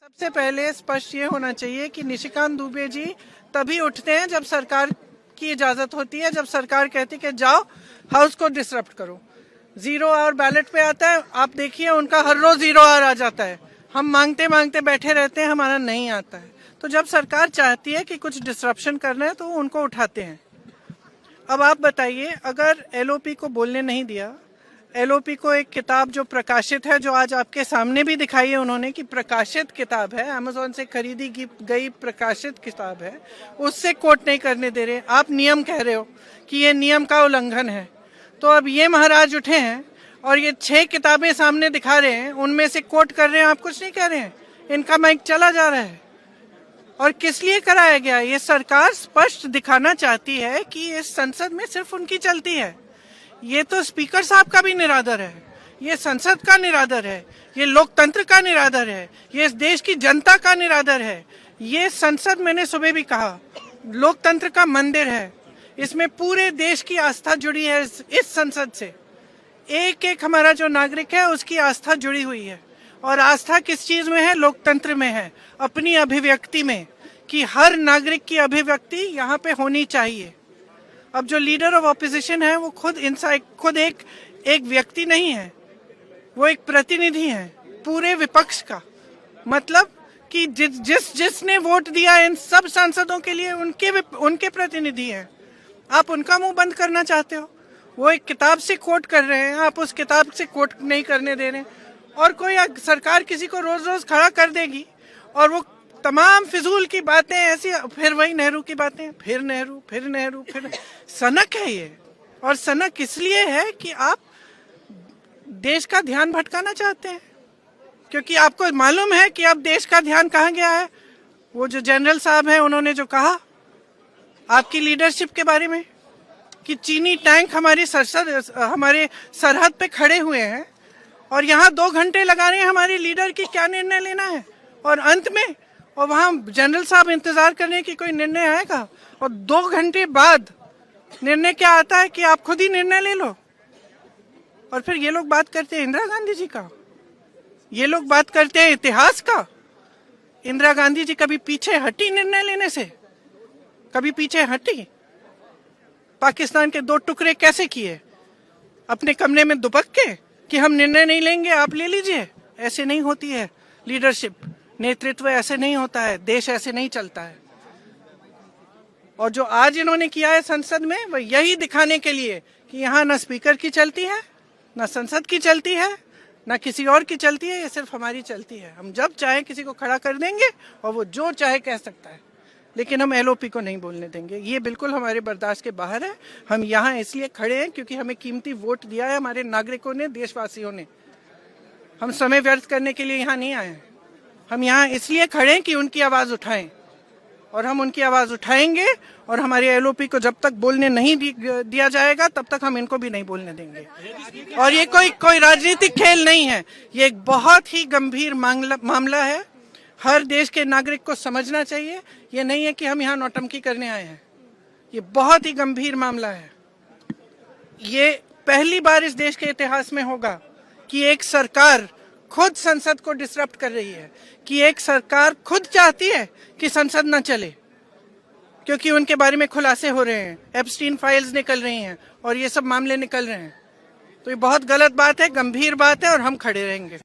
सबसे पहले स्पष्ट ये होना चाहिए कि निशिकांत दुबे जी तभी उठते हैं जब सरकार की इजाजत होती है, जब सरकार कहती है कि जाओ हाउस को डिसरप्ट करो। 0 आवर बैलेट पे आता है, आप देखिए उनका हर रोज 0 आवर आ जाता है। हम मांगते मांगते बैठे रहते हैं, हमारा नहीं आता है। तो जब सरकार चाहती है कि कुछ डिसरप्शन करना है तो उनको उठाते हैं। अब आप बताइए, अगर एलओपी को बोलने नहीं दिया, एलओपी को एक किताब जो प्रकाशित है, जो आज आपके सामने भी दिखाई है उन्होंने कि प्रकाशित किताब है, अमेज़न से खरीदी गई प्रकाशित किताब है, उससे कोट नहीं करने दे रहे। आप नियम कह रहे हो कि ये नियम का उल्लंघन है। तो अब ये महाराज उठे हैं और ये 6 किताबें सामने दिखा रहे हैं, उनमें से कोट कर रहे हैं, आप कुछ नहीं कह रहे हैं। इनका माइक चला जा रहा है। और किस लिए कराया गया? ये सरकार स्पष्ट दिखाना चाहती है कि इस संसद में सिर्फ उनकी चलती है। ये तो स्पीकर साहब का भी निरादर है, ये संसद का निरादर है, ये लोकतंत्र का निरादर है, ये इस देश की जनता का निरादर है। ये संसद, मैंने सुबह भी कहा, लोकतंत्र का मंदिर है। इसमें पूरे देश की आस्था जुड़ी है। इस संसद से एक एक हमारा जो नागरिक है उसकी आस्था जुड़ी हुई है। और आस्था किस चीज में है? लोकतंत्र में है, अपनी अभिव्यक्ति में, कि हर नागरिक की अभिव्यक्ति यहाँ पे होनी चाहिए। अब जो लीडर ऑफ ऑपोजिशन है वो खुद एक व्यक्ति नहीं है, वो एक प्रतिनिधि है पूरे विपक्ष का। मतलब कि जिसने वोट दिया इन सब सांसदों के लिए उनके प्रतिनिधि हैं। आप उनका मुंह बंद करना चाहते हो। वो एक किताब से कोट कर रहे हैं, आप उस किताब से कोट नहीं करने दे रहे। और कोई सरकार किसी को रोज रोज खड़ा कर देगी और वो तमाम फिजूल की बातें ऐसी, फिर वही नेहरू की बातें, फिर नेहरू, फिर सनक है ये। और सनक इसलिए है कि आप देश का ध्यान भटकाना चाहते हैं, क्योंकि आपको मालूम है कि अब देश का ध्यान कहाँ गया है। वो जो जनरल साहब हैं, उन्होंने जो कहा आपकी लीडरशिप के बारे में कि चीनी टैंक हमारे सरहद पे खड़े हुए हैं और यहाँ 2 घंटे लगा रहे हैं हमारे लीडर की क्या निर्णय लेना है। और अंत में और वहाँ जनरल साहब इंतजार कर रहे हैं कि कोई निर्णय आएगा, और 2 घंटे बाद निर्णय क्या आता है कि आप खुद ही निर्णय ले लो। और फिर ये लोग बात करते हैं इंदिरा गांधी जी का, ये लोग बात करते हैं इतिहास का। इंदिरा गांधी जी कभी पीछे हटी निर्णय लेने से? कभी पीछे हटी? पाकिस्तान के 2 टुकड़े कैसे किए? अपने कमरे में दुबक के कि हम निर्णय नहीं लेंगे, आप ले लीजिए। ऐसे नहीं होती है लीडरशिप, नेतृत्व ऐसे नहीं होता है, देश ऐसे नहीं चलता है। और जो आज इन्होंने किया है संसद में, वो यही दिखाने के लिए कि यहाँ ना स्पीकर की चलती है, ना संसद की चलती है, ना किसी और की चलती है, ये सिर्फ हमारी चलती है। हम जब चाहे किसी को खड़ा कर देंगे और वो जो चाहे कह सकता है, लेकिन हम एलओपी को नहीं बोलने देंगे। ये बिल्कुल हमारे बर्दाश्त के बाहर है। हम यहाँ इसलिए खड़े हैं क्योंकि हमें कीमती वोट दिया है हमारे नागरिकों ने, देशवासियों ने। हम समय व्यर्थ करने के लिए यहाँ नहीं आए हैं। हम यहाँ इसलिए खड़े हैं कि उनकी आवाज उठाएं, और हम उनकी आवाज उठाएंगे। और हमारे एलओपी को जब तक बोलने नहीं दिया जाएगा तब तक हम इनको भी नहीं बोलने देंगे। और ये कोई राजनीतिक खेल नहीं है, ये एक बहुत ही गंभीर मामला है। हर देश के नागरिक को समझना चाहिए। ये नहीं है कि हम यहाँ नौटंकी करने आए हैं, ये बहुत ही गंभीर मामला है। ये पहली बार इस देश के इतिहास में होगा कि एक सरकार खुद संसद को डिसरप्ट कर रही है, कि एक सरकार खुद चाहती है कि संसद न चले, क्योंकि उनके बारे में खुलासे हो रहे हैं, एप्स्टीन फाइल्स निकल रही हैं और ये सब मामले निकल रहे हैं। तो ये बहुत गलत बात है, गंभीर बात है, और हम खड़े रहेंगे।